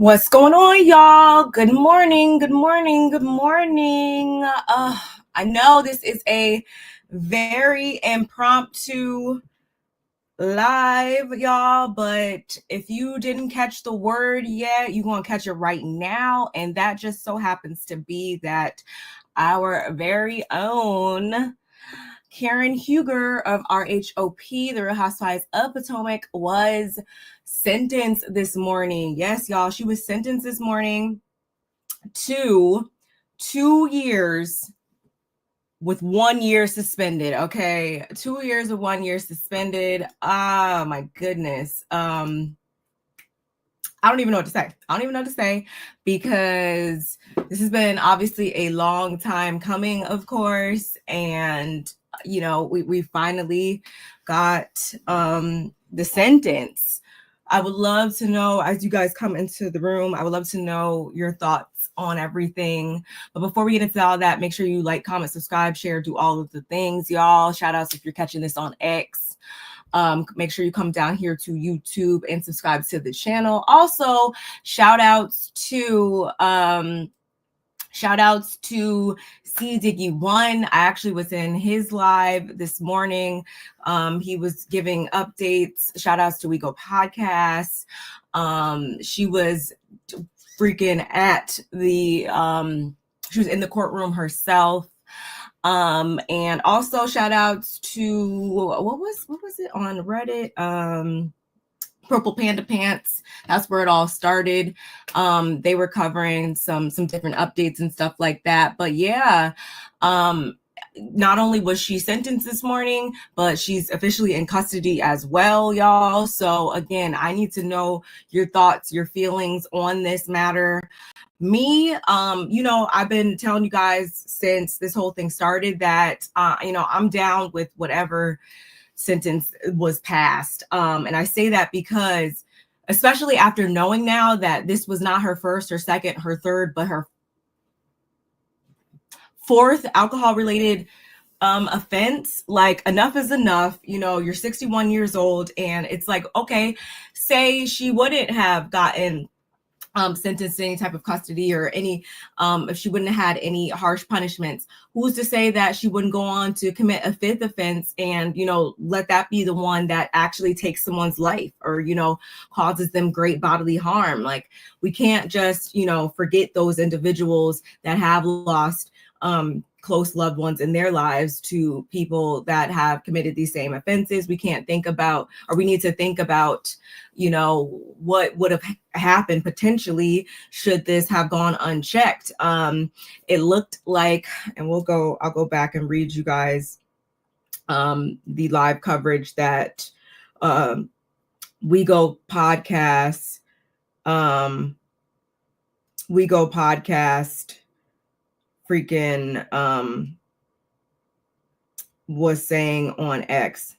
What's going on, y'all? Good morning, good morning, good morning. I know this is a very impromptu live, y'all, but if you didn't catch the word yet, you're going to catch it right now. And that just so happens to be that our very own Karen Huger of RHOP, the Real Housewives of Potomac, was sentenced this morning. Yes, y'all, she was sentenced this morning to 2 years with 1 year suspended. Okay, 2 years with 1 year suspended. Oh my goodness. I don't even know what to say. Because this has been obviously a long time coming, of course, and we finally got the sentence. I would love to know, as you guys come into the room, I would love to know your thoughts on everything. But before we get into all that, make sure you like, comment, subscribe, share, do all of the things, y'all. Shout outs if you're catching this on X. Make sure you come down here to YouTube and subscribe to the channel. Also, shout outs to C Diggy One. I actually was in his live this morning. He was giving updates. Shout outs to We Go Podcast. She was freaking at the she was in the courtroom herself. And also shout outs to what was it on Reddit? Purple Panda Pants. That's where it all started. They were covering some different updates and stuff like that. But yeah, not only was she sentenced this morning, but she's officially in custody as well, y'all. So again, I need to know your thoughts, your feelings on this matter. Me, I've been telling you guys since this whole thing started that, I'm down with whatever sentence was passed. And I say that because, especially after knowing now that this was not her first or second, her third, but her fourth alcohol-related offense, like enough is enough. You're 61 years old, and it's like, okay, say she wouldn't have gotten sentenced to any type of custody or any, if she wouldn't have had any harsh punishments, who's to say that she wouldn't go on to commit a fifth offense and, let that be the one that actually takes someone's life or, causes them great bodily harm. Like, we can't just, forget those individuals that have lost close loved ones in their lives to people that have committed these same offenses. We can't think about, or we need to think about, what would have happened potentially should this have gone unchecked. It looked like, and I'll go back and read you guys the live coverage that We Go Podcast freaking was saying on X.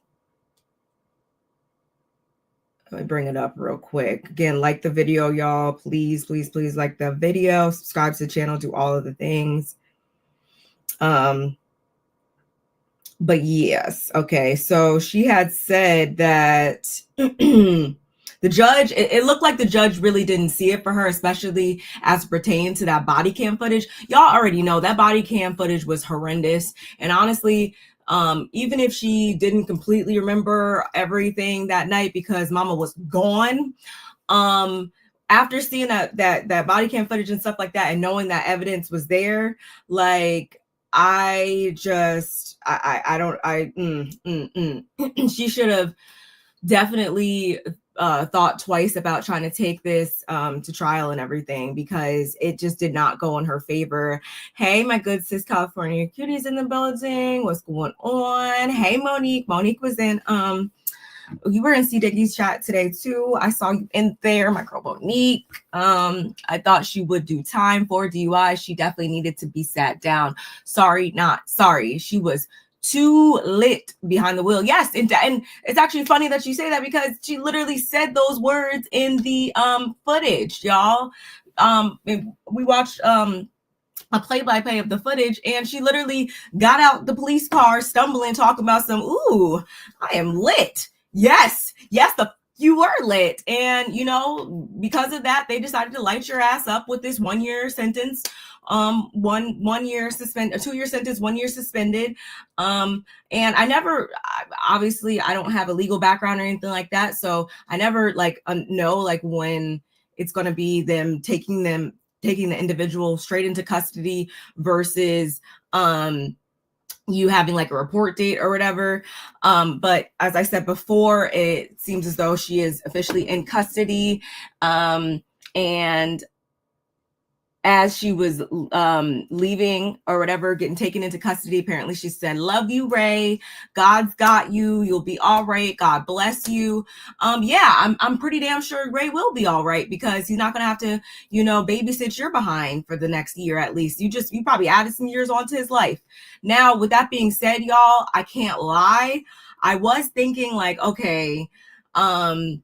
Let me bring it up real quick. Again, like the video, y'all. Please like the video, subscribe to the channel, do all of the things. But yes, okay. So she had said that the judge, it looked like the judge really didn't see it for her, especially as pertained to that body cam footage. Y'all already know that body cam footage was horrendous. And honestly, even if she didn't completely remember everything that night because mama was gone, after seeing that body cam footage and stuff like that and knowing that evidence was there, like, she should have definitely thought twice about trying to take this to trial and everything, because it just did not go in her favor. Hey, my good sis California cuties in the building. What's going on? Hey, Monique. Monique was in you were in C Diggy's chat today too. I saw you in there, my girl Monique. I thought she would do time for DUI. She definitely needed to be sat down. Sorry, not sorry. She was too lit behind the wheel. Yes, and it's actually funny that you say that because she literally said those words in the footage, y'all. We watched a play-by-play of the footage, and she literally got out the police car, stumbling, talking about some, ooh, I am lit. Yes, the you were lit. And, because of that, they decided to light your ass up with this 1 year sentence. 1 year suspended, a 2 year sentence, 1 year suspended. And obviously I don't have a legal background or anything like that. So I never know when it's going to be them taking the individual straight into custody versus, you having a report date or whatever. But as I said before, it seems as though she is officially in custody. And as she was leaving or whatever, getting taken into custody, apparently she said, "Love you, Ray. God's got you. You'll be all right. God bless you." Yeah, I'm pretty damn sure Ray will be all right, because he's not gonna have to, babysit your behind for the next year at least. You probably added some years onto his life. Now, with that being said, y'all, I can't lie. I was thinking okay, I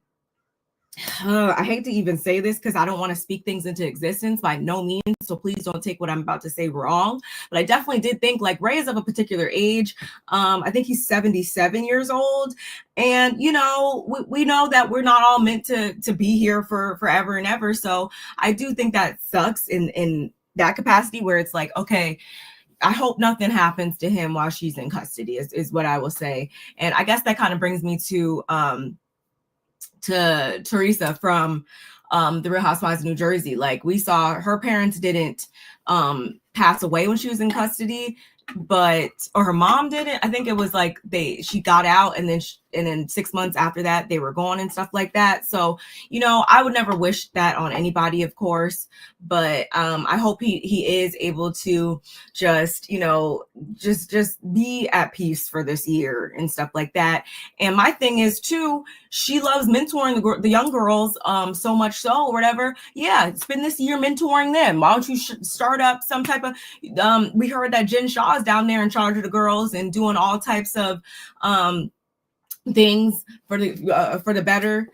hate to even say this because I don't want to speak things into existence by no means. So please don't take what I'm about to say wrong. But I definitely did think Ray is of a particular age. I think he's 77 years old. And, we know that we're not all meant to be here for forever and ever. So I do think that sucks in that capacity, where it's okay, I hope nothing happens to him while she's in custody is what I will say. And I guess that kind of brings me to Teresa from the Real Housewives of New Jersey. We saw her parents didn't pass away when she was in custody, or her mom didn't. I think it was she got out, and then 6 months after that they were gone and stuff like that. So I would never wish that on anybody, of course, but I hope he is able to just just be at peace for this year and stuff like that. And my thing is too, she loves mentoring the young girls so much so, or whatever. Yeah, spend this year mentoring them. Why don't you start up some type of we heard that Jen Shaw is down there in charge of the girls and doing all types of things for the better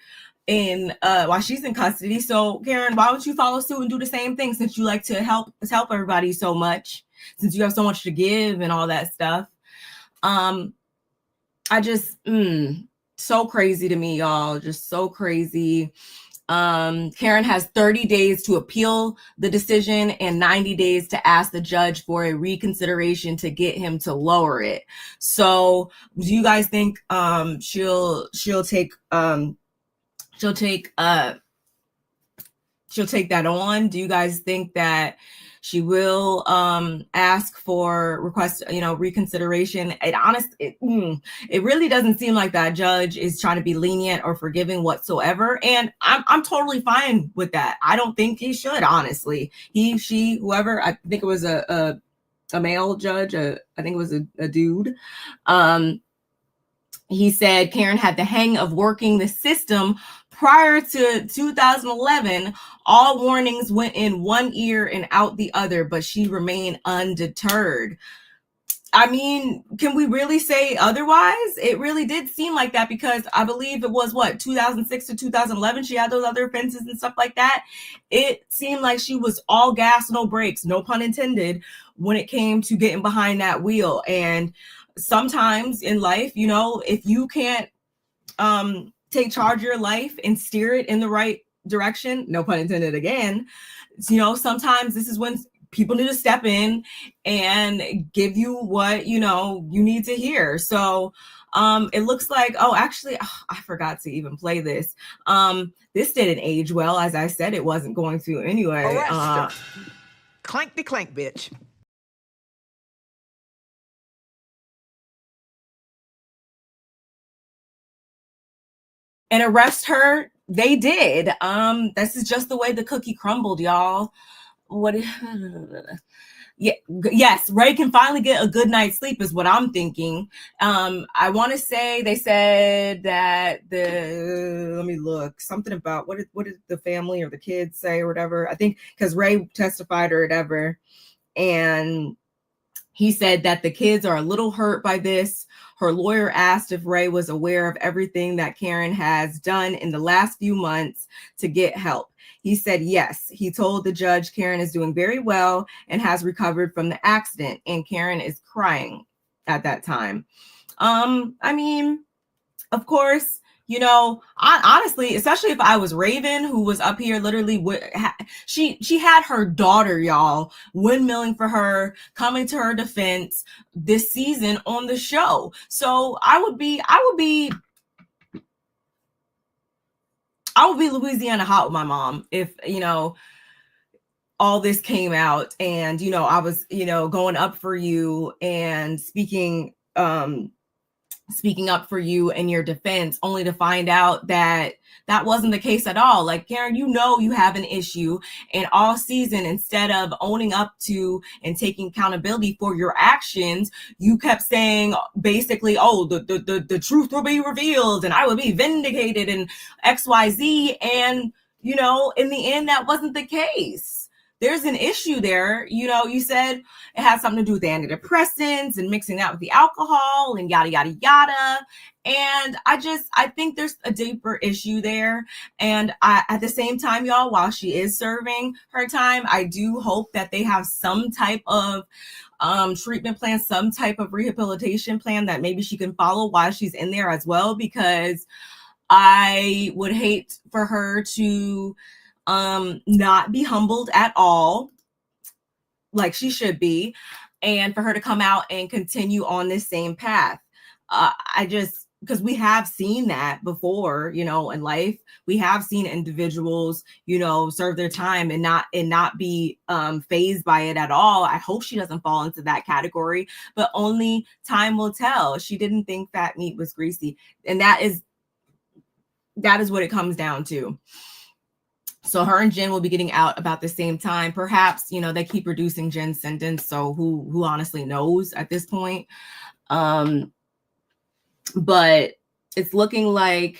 while she's in custody. So Karen, why don't you follow suit and do the same thing, since you like to help everybody so much, since you have so much to give and all that stuff. I just so crazy to me, y'all. Just so crazy. Karen has 30 days to appeal the decision and 90 days to ask the judge for a reconsideration to get him to lower it. So do you guys think she'll take that on? Do you guys think that she will ask for reconsideration? It really doesn't seem like that judge is trying to be lenient or forgiving whatsoever, and I'm totally fine with that. I don't think he should, honestly. He, she, whoever. I think it was a male judge. I think it was a dude. He said Karen had the hang of working the system prior to 2011. All warnings went in one ear and out the other, but she remained undeterred. I mean, can we really say otherwise? It really did seem like that, because I believe it was 2006 to 2011 she had those other offenses and stuff like that. It seemed like she was all gas, no brakes, no pun intended, when it came to getting behind that wheel. And sometimes in life, if you can't take charge of your life and steer it in the right direction, no pun intended again, sometimes this is when people need to step in and give you what you need to hear. So it looks like, I forgot to even play this. This didn't age well. As I said, it wasn't going to anyway. Clank the clank, bitch. And arrest her, they did. This is just the way the cookie crumbled, y'all. Yes, Ray can finally get a good night's sleep is what I'm thinking. I want to say they said that let me look, something about what did the family or the kids say or whatever. I think because Ray testified or whatever, and he said that the kids are a little hurt by this. Her lawyer asked if Ray was aware of everything that Karen has done in the last few months to get help. He said yes. He told the judge Karen is doing very well and has recovered from the accident, and Karen is crying at that time. I mean, of course, I honestly, especially if I was Raven, who was up here literally, she had her daughter, y'all, windmilling for her, coming to her defense this season on the show. So I would be Louisiana hot with my mom if, all this came out and, I was, going up for you and speaking up for you in your defense, only to find out that that wasn't the case at all. Like, Karen, you have an issue, and all season, instead of owning up to and taking accountability for your actions, you kept saying basically, oh, the truth will be revealed and I will be vindicated and XYZ. And, in the end, that wasn't the case. There's an issue there. You said it has something to do with the antidepressants and mixing that with the alcohol and yada, yada, yada. And I think there's a deeper issue there. And at the same time, y'all, while she is serving her time, I do hope that they have some type of treatment plan, some type of rehabilitation plan that maybe she can follow while she's in there as well, because I would hate for her to not be humbled at all, like she should be, and for her to come out and continue on this same path. Because we have seen that before, in life. We have seen individuals, serve their time and not be phased by it at all. I hope she doesn't fall into that category, but only time will tell. She didn't think fat meat was greasy, and that is what it comes down to. So her and Jen will be getting out about the same time. Perhaps, they keep reducing Jen's sentence. So who honestly knows at this point? But it's looking like,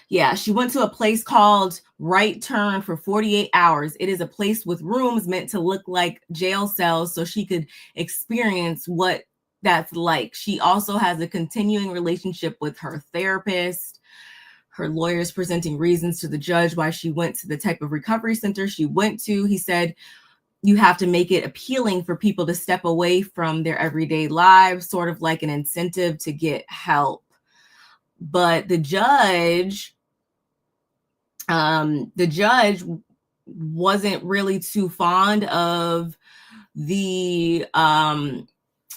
yeah, she went to a place called Right Turn for 48 hours. It is a place with rooms meant to look like jail cells so she could experience what that's like. She also has a continuing relationship with her therapist. Her lawyers presenting reasons to the judge why she went to the type of recovery center she went to. He said, you have to make it appealing for people to step away from their everyday lives, sort of like an incentive to get help. But the judge wasn't really too fond of the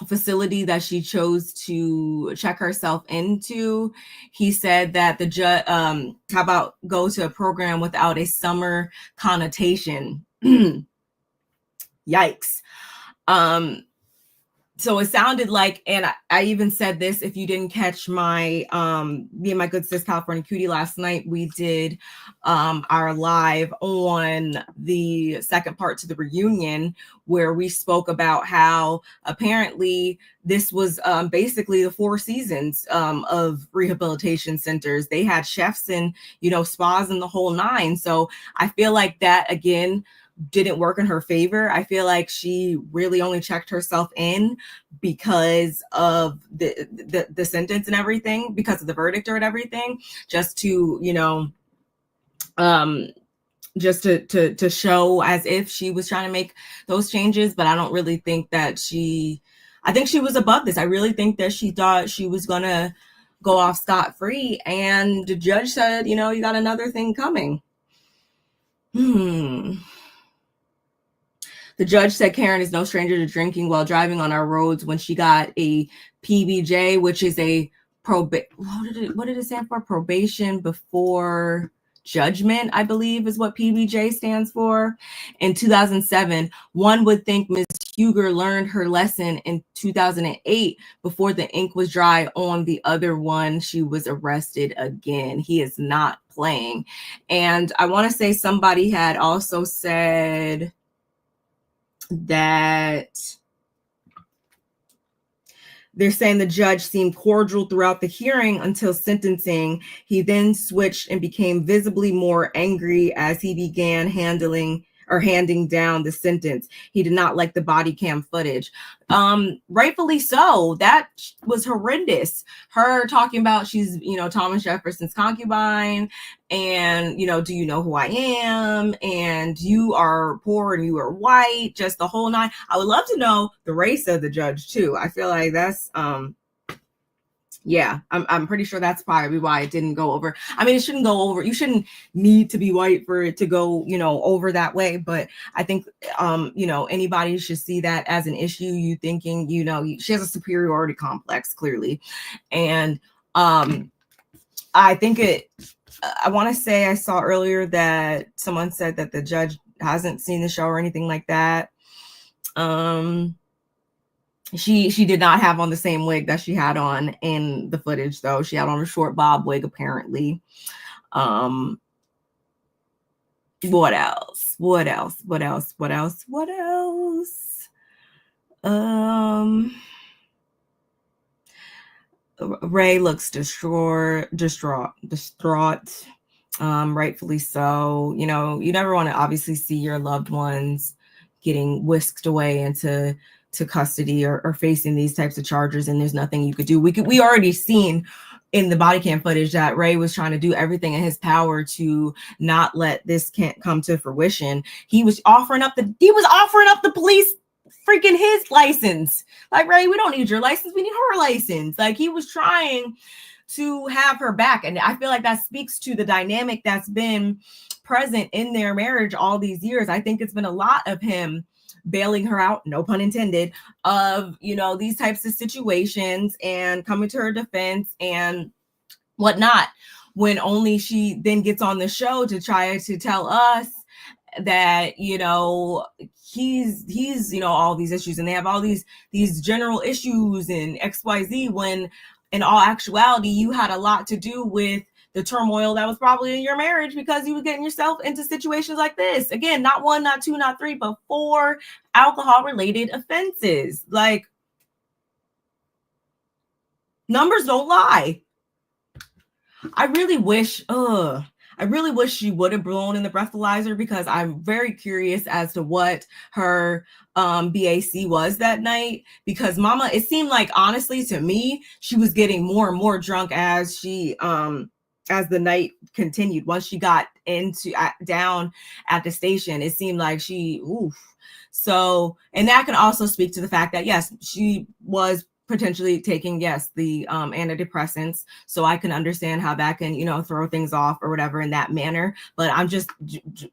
facility that she chose to check herself into. He said that the judge, how about go to a program without a summer connotation? Yikes. So it sounded like, and I even said this, if you didn't catch my, me and my good sis California Cutie last night, we did our live on the second part to the reunion, where we spoke about how apparently this was basically the 4 seasons of rehabilitation centers. They had chefs and, spas and the whole 9. So I feel like that, again, didn't work in her favor. I feel like she really only checked herself in because of the sentence and everything, because of the verdict or everything, just to, just to show as if she was trying to make those changes. But I don't really think that I think she was above this. I really think that she thought she was going to go off scot-free. And the judge said, you got another thing coming. The judge said Karen is no stranger to drinking while driving on our roads when she got a PBJ, which is a what did it stand for? Probation before judgment, I believe is what PBJ stands for. In 2007, one would think Ms. Huger learned her lesson in 2008 before the ink was dry on the other one. She was arrested again. He is not playing. And I want to say somebody had also said that they're saying the judge seemed cordial throughout the hearing until sentencing. He then switched and became visibly more angry as he began handing down the sentence. He did not like the body cam footage. Rightfully so. That was horrendous. Her talking about she's, Thomas Jefferson's concubine, and, do you know who I am? And you are poor and you are white, just the whole 9. I would love to know the race of the judge too. I feel like that's Yeah, I'm pretty sure that's probably why it didn't go over. I mean, it shouldn't go over. You shouldn't need to be white for it to go, over that way. But I think, anybody should see that as an issue. You thinking, she has a superiority complex, clearly. And I think I want to say I saw earlier that someone said that the judge hasn't seen the show or anything like that. She did not have on the same wig that she had on in the footage, though. She had on a short bob wig, apparently. What else? Ray looks distraught. Rightfully so. You never want to obviously see your loved ones getting whisked away into custody or facing these types of charges, and there's nothing you could do. We already seen in the body cam footage that Ray was trying to do everything in his power to not let this can't come to fruition. He was offering up the police freaking his license. Like, Ray, we don't need your license, we need her license. Like, he was trying to have her back. And I feel like that speaks to the dynamic that's been present in their marriage all these years. I think it's been a lot of him bailing her out, no pun intended, of, these types of situations and coming to her defense and whatnot, when only she then gets on the show to try to tell us that, he's all these issues and they have all these general issues and XYZ, when in all actuality, you had a lot to do with the turmoil that was probably in your marriage because you were getting yourself into situations like this. Again, not 1, not 2, not 3, but 4 alcohol-related offenses. Like, numbers don't lie. I really wish she would have blown in the breathalyzer, because I'm very curious as to what her BAC was that night, because Mama, it seemed like, honestly, to me, she was getting more and more drunk as she as the night continued. Once she got down at the station, it seemed like so, and that can also speak to the fact that, yes, she was potentially taking, the antidepressants. So I can understand how that can, throw things off or whatever in that manner. But I'm just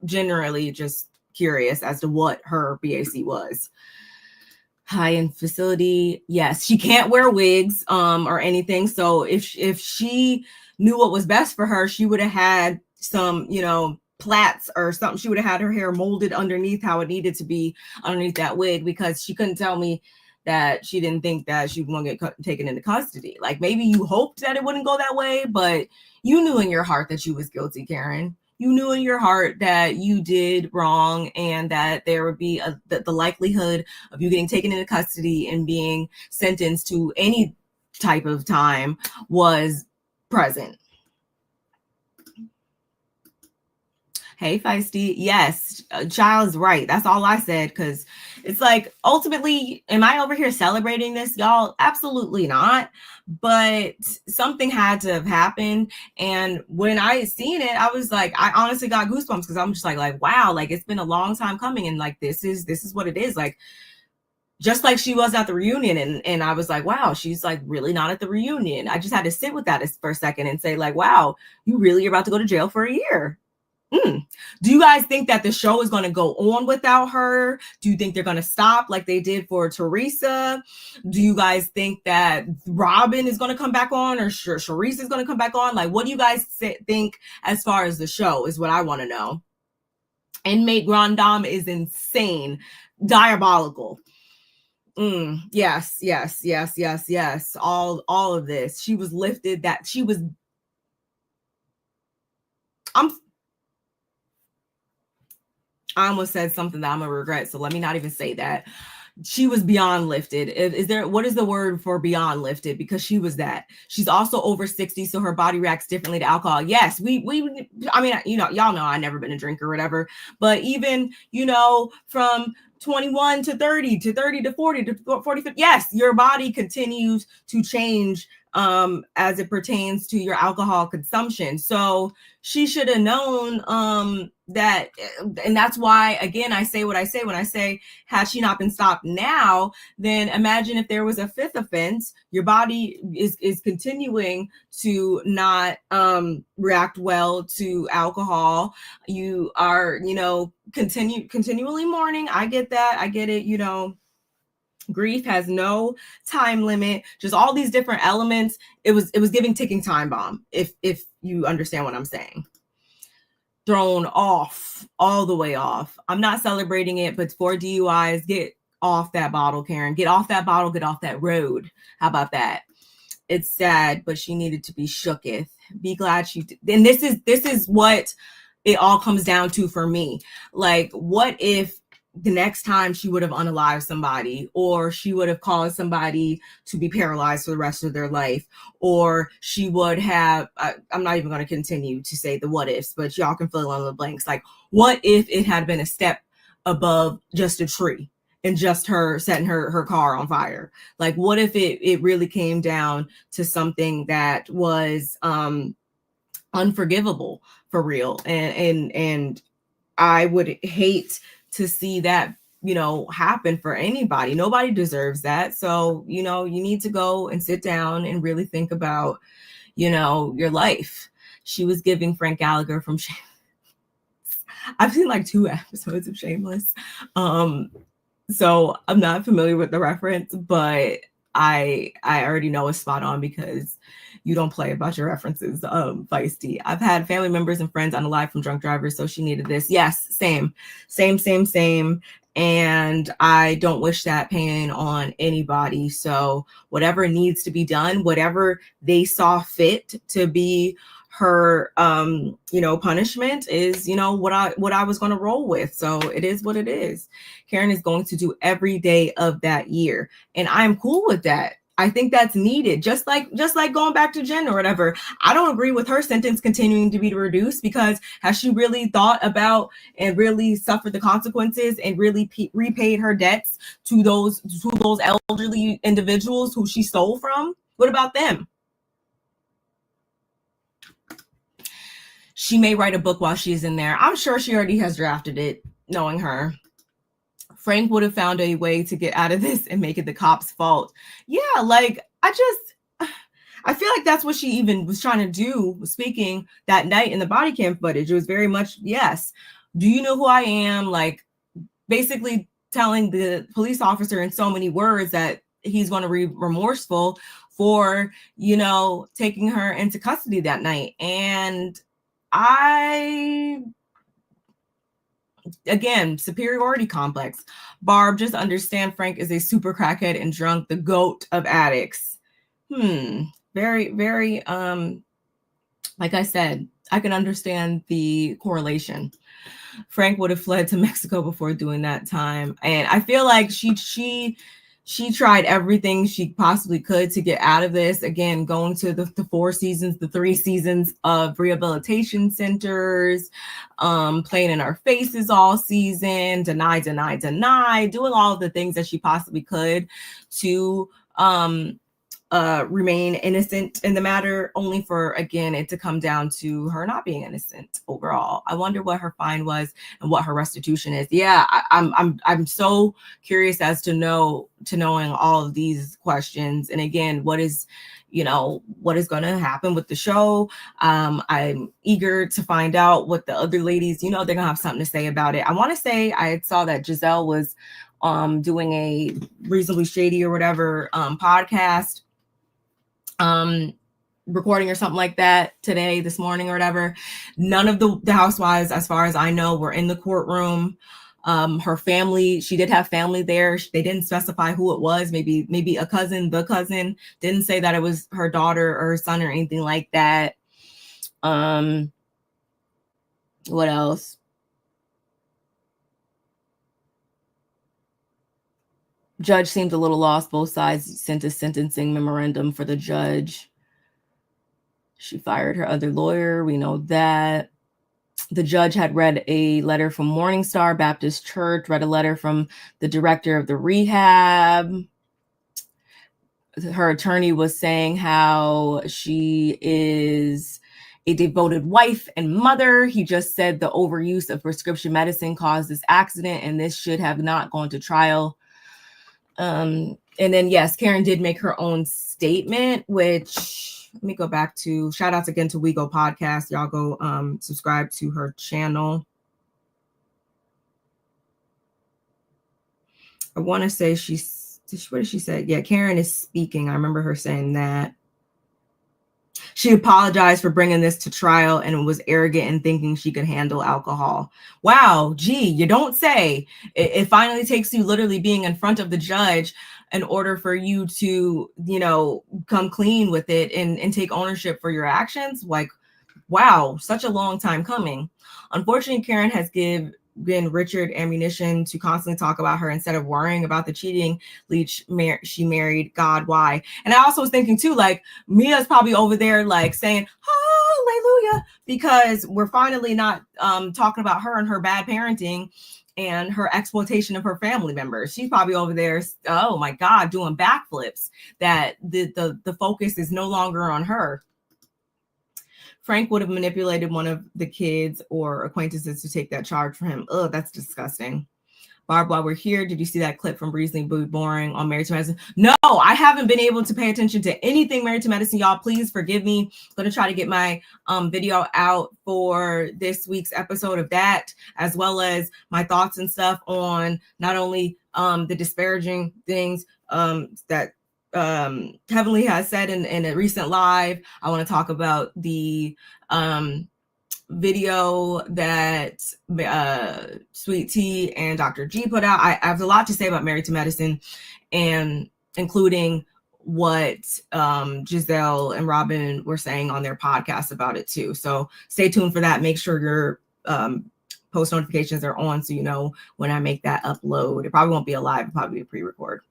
generally just curious as to what her BAC was. High-end facility. Yes, she can't wear wigs or anything. So if she knew what was best for her, she would have had some, plaits or something. She would have had her hair molded underneath how it needed to be underneath that wig, because she couldn't tell me that she didn't think that she was going to get taken into custody. Like, maybe you hoped that it wouldn't go that way, but you knew in your heart that you was guilty, Karen. You knew in your heart that you did wrong and that there would be the likelihood of you getting taken into custody and being sentenced to any type of time was present. Hey, Feisty. Yes, Child is right. That's all I said, because it's like, ultimately, am I over here celebrating this, y'all? Absolutely not. But something had to have happened. And when I seen it, I was like, I honestly got goosebumps, because I'm just like, wow, like, it's been a long time coming. And like, this is what it is. Like, just like she was at the reunion. And I was like, wow, she's like really not at the reunion. I just had to sit with that for a second and say, like, wow, you really are about to go to jail for a year. Do you guys think that the show is going to go on without her? Do you think they're going to stop like they did for Teresa? Do you guys think that Robin is going to come back on, or Charisse is going to come back on? Like, what do you guys think as far as the show is what I want to know. Inmate Grand Dame is insane. Diabolical. Yes. All of this. She was lifted, I almost said something that I'm gonna regret, so let me not even say that. She was beyond lifted. What is the word for beyond lifted? Because she was that. She's also over 60, so her body reacts differently to alcohol. Yes, I mean, y'all know I've never been a drinker or whatever, but even, from 21 to 30 to 30 to 40 to 40. Yes, your body continues to change as it pertains to your alcohol consumption. So she should have known that, and that's why, again, I say what I say when I say, had she not been stopped now, then imagine if there was a fifth offense. Your body is continuing to not react well to alcohol. You are, continually mourning. I get that. I get it. Grief has no time limit, just all these different elements. It was giving ticking time bomb, if you understand what I'm saying. Thrown off, all the way off. I'm not celebrating it, but for DUIs, get off that bottle, Karen. Get off that bottle, get off that road. How about that? It's sad, but she needed to be shooketh. Be glad she did. And this is what it all comes down to for me. Like, what if the next time she would have unalived somebody, or she would have caused somebody to be paralyzed for the rest of their life, or she would have, I'm not even going to continue to say the what ifs, but y'all can fill in the blanks. Like, what if it had been a step above just a tree and just her setting her car on fire? Like, what if it really came down to something that was unforgivable for real? And I would hate to see that, happen for anybody. Nobody deserves that. So, you need to go and sit down and really think about, your life. She was giving Frank Gallagher from Shameless. I've seen like 2 episodes of Shameless. So I'm not familiar with the reference, but I already know it's spot on because you don't play about your references, feisty. I've had family members and friends unalive from drunk drivers, so she needed this. Yes, same. And I don't wish that pain on anybody. So whatever needs to be done, whatever they saw fit to be her punishment is, what I was going to roll with. So it is what it is. Karen is going to do every day of that year, and I'm cool with that. I think that's needed. Just like going back to Jen or whatever. I don't agree with her sentence continuing to be reduced, because has she really thought about and really suffered the consequences and really repaid her debts to those elderly individuals who she stole from? What about them? She may write a book while she's in there. I'm sure she already has drafted it, knowing her. Frank would have found a way to get out of this and make it the cops' fault. Yeah, like, I feel like that's what she even was trying to do, speaking that night in the body cam footage. It was very much, yes, do you know who I am? Like, basically telling the police officer in so many words that he's going to be remorseful for, taking her into custody that night. And again, superiority complex. Barb, just understand Frank is a super crackhead and drunk, the GOAT of addicts. Very, very, like I said, I can understand the correlation. Frank would have fled to Mexico before doing that time. And I feel like she tried everything she possibly could to get out of this. Again, going to the 4 seasons, the 3 seasons of rehabilitation centers, playing in our faces all season, deny, doing all of the things that she possibly could to remain innocent in the matter, only for, again, it to come down to her not being innocent overall. I wonder what her fine was and what her restitution is. Yeah, I'm so curious as to knowing all of these questions. And again, what is going to happen with the show. I'm eager to find out what the other ladies, they're going to have something to say about it. I want to say I saw that Giselle was doing a Reasonably Shady or whatever podcast, recording or something like that this morning or whatever. None of the housewives, as far as I know, were in the courtroom. Her family, she did have family there. They didn't specify who it was. Maybe a cousin, the cousin. Didn't say that it was her daughter or her son or anything like that. What else? Judge seemed a little lost. Both sides sent a sentencing memorandum for the judge. She fired her other lawyer. We know that. The judge had read a letter from Morningstar Baptist Church, read a letter from the director of the rehab. Her attorney was saying how she is a devoted wife and mother. He just said the overuse of prescription medicine caused this accident, and this should have not gone to trial. And then, yes, Karen did make her own statement, which let me go back to shout outs again to We Go Podcast. Y'all go subscribe to her channel. I want to say what did she say? Yeah, Karen is speaking. I remember her saying that. She apologized for bringing this to trial and was arrogant in thinking she could handle alcohol. Wow, gee, you don't say. It finally takes you literally being in front of the judge in order for you to, come clean with it and take ownership for your actions. Like, wow, such a long time coming. Unfortunately, Karen has given Richard ammunition to constantly talk about her instead of worrying about the cheating leech she married. God, why? And I also was thinking too, like, Mia's probably over there like saying hallelujah, because we're finally not talking about her and her bad parenting and her exploitation of her family members. She's probably over there, oh my God, doing backflips, that the focus is no longer on her. Frank would have manipulated one of the kids or acquaintances to take that charge for him. Ugh, that's disgusting. Barb, while we're here, did you see that clip from Breezy Boring on Married to Medicine? No, I haven't been able to pay attention to anything Married to Medicine. Y'all, please forgive me. I'm going to try to get my video out for this week's episode of that, as well as my thoughts and stuff on not only the disparaging things that Heavenly has said in a recent live. I want to talk about the video that Sweet Tea and Dr. G put out. I have a lot to say about Married to Medicine, and including what Giselle and Robin were saying on their podcast about it too. So stay tuned for that. Make sure your post notifications are on so you know when I make that upload. It probably won't be a live, it'll probably be a pre-record.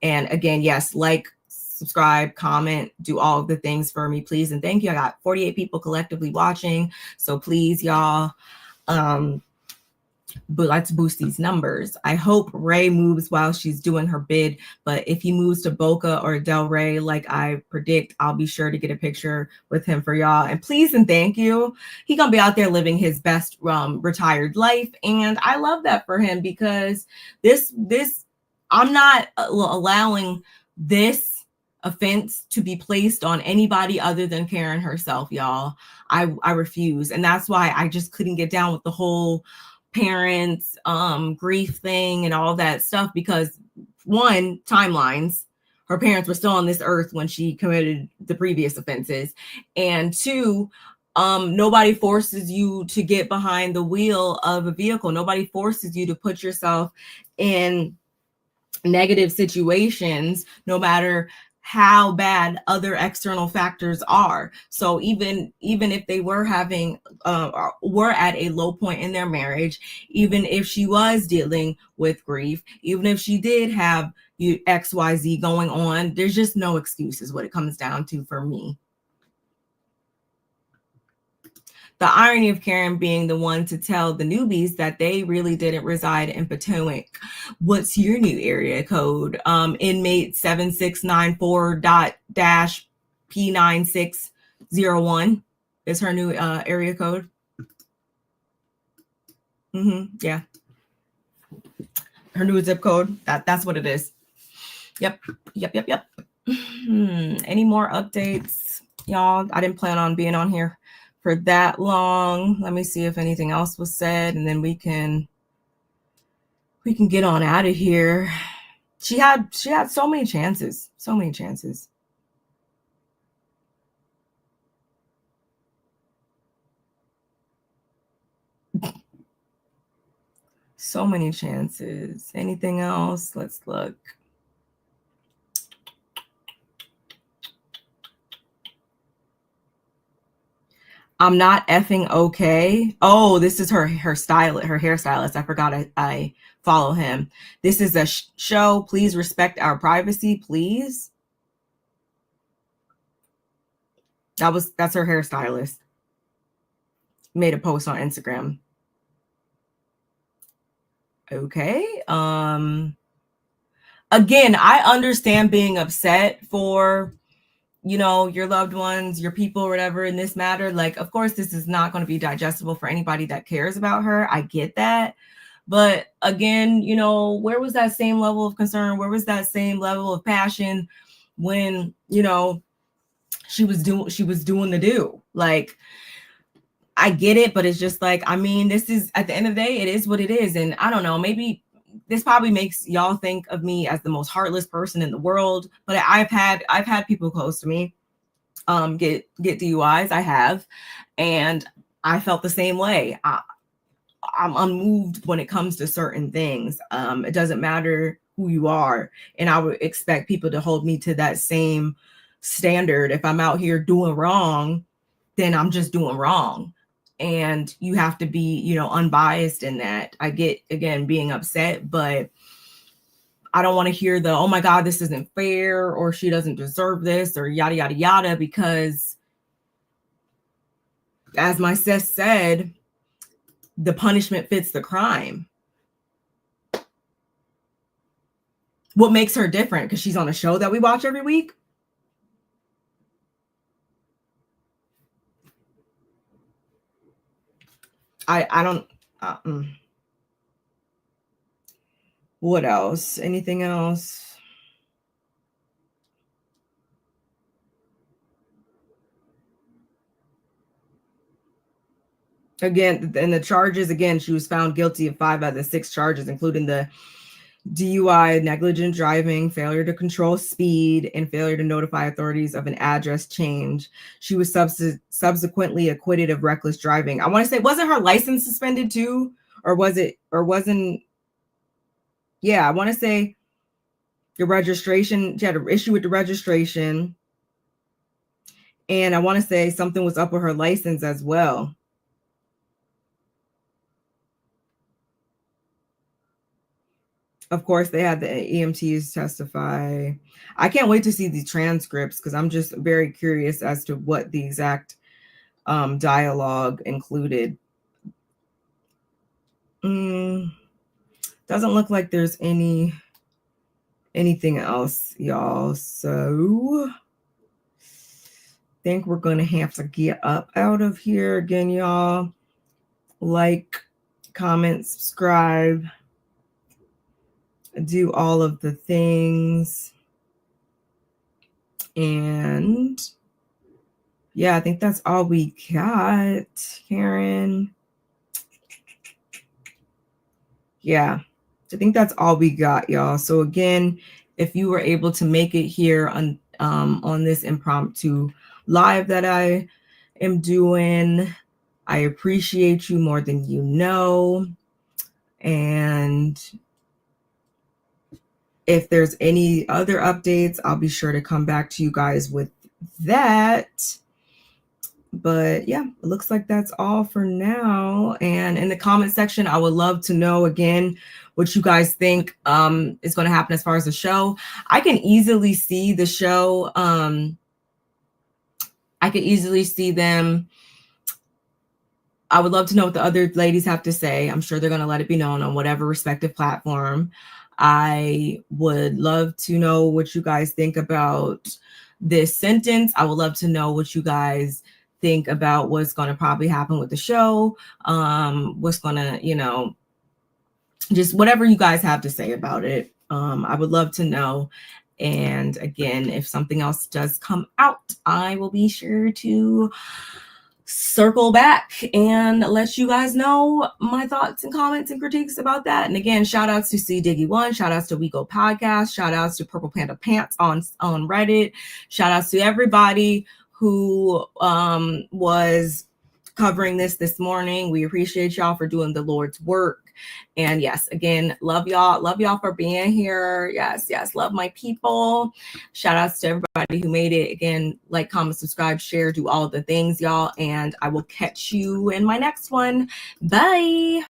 And again, yes, like, subscribe, comment, do all of the things for me, please. And thank you. I got 48 people collectively watching. So please, y'all, but let's boost these numbers. I hope Ray moves while she's doing her bid. But if he moves to Boca or Del Rey, like I predict, I'll be sure to get a picture with him for y'all. And please and thank you. He gonna be out there living his best retired life. And I love that for him, because this I'm not allowing this offense to be placed on anybody other than Karen herself, y'all. I refuse. And that's why I just couldn't get down with the whole parents grief thing and all that stuff, because one, timelines, her parents were still on this earth when she committed the previous offenses, and two, nobody forces you to get behind the wheel of a vehicle. Nobody forces you to put yourself in negative situations, no matter how bad other external factors are. So even if they were were at a low point in their marriage, even if she was dealing with grief, even if she did have XYZ going on, there's just no excuses what it comes down to for me. The irony of Karen being the one to tell the newbies that they really didn't reside in Potomac. What's your new area code? Inmate 7694-P9601 is her new area code. Yeah. Her new zip code. That's what it is. Yep. Any more updates, y'all? I didn't plan on being on here for that long. Let me see if anything else was said, and then we can get on out of here. She had so many chances. So many chances. So many chances. Anything else? Let's look. I'm not effing okay. Oh, this is her hairstylist. I forgot I follow him. This is a show. Please respect our privacy, please. That's her hairstylist. made a post on Instagram. Okay. Again, I understand being upset for, you know, your loved ones, your people, or whatever in this matter. Like, of course, this is not going to be digestible for anybody that cares about her. I get that. But again, you know, where was that same level of concern? Where was that same level of passion when, you know, she was doing the do? Like, I get it, but it's just like, I mean, this is, at the end of the day, it is what it is. And I don't know, maybe this probably makes y'all think of me as the most heartless person in the world, but I've had people close to me get DUIs. I have, and I felt the same way. I'm unmoved when it comes to certain things. It doesn't matter who you are, and I would expect people to hold me to that same standard. If I'm out here doing wrong, then I'm just doing wrong. And you have to be, you know, unbiased in that. I get, again, being upset, but I don't want to hear the, oh my God, this isn't fair, or she doesn't deserve this, or yada, yada, yada, because as my sis said, the punishment fits the crime. What makes her different? Because she's on a show that we watch every week? I don't, what else? Anything else? Again, and the charges, again, she was found guilty of 5 out of the 6 charges, including the DUI, negligent driving, failure to control speed, and failure to notify authorities of an address change. She was subsequently acquitted of reckless driving. I want to say, wasn't her license suspended too? Or was it, or wasn't? Yeah, I want to say the registration, she had an issue with the registration. And I want to say something was up with her license as well. Of course, they had the EMTs testify. I can't wait to see the transcripts because I'm just very curious as to what the exact dialogue included. Doesn't look like there's anything else, y'all. So I think we're going to have to get up out of here again, y'all. Like, comment, subscribe. Do all of the things. And yeah, I think that's all we got, Karen. Yeah, I think that's all we got, y'all. So again, if you were able to make it here on this impromptu live that I am doing, I appreciate you more than you know. And if there's any other updates, I'll be sure to come back to you guys with that. But yeah, it looks like that's all for now. And in the comment section, I would love to know again what you guys think is going to happen as far as the show. I can easily see the show. I could easily see them. I would love to know what the other ladies have to say. I'm sure they're going to let it be known on whatever respective platform. I would love to know what you guys think about this sentence. I would love to know what you guys think about what's going to probably happen with the show. What's going to, you know, just whatever you guys have to say about it. I would love to know. And again, if something else does come out, I will be sure to circle back and let you guys know my thoughts and comments and critiques about that. And again, shout outs to C Diggy One, shout outs to We Go Podcast, shout outs to Purple Panda Pants on Reddit, shout outs to everybody who was covering this morning. We appreciate y'all for doing the Lord's work. And yes, again, love y'all for being here. Yes, love my people. Shout outs to everybody who made it. Again, like, comment, subscribe, share, do all the things, y'all. And I will catch you in my next one. Bye.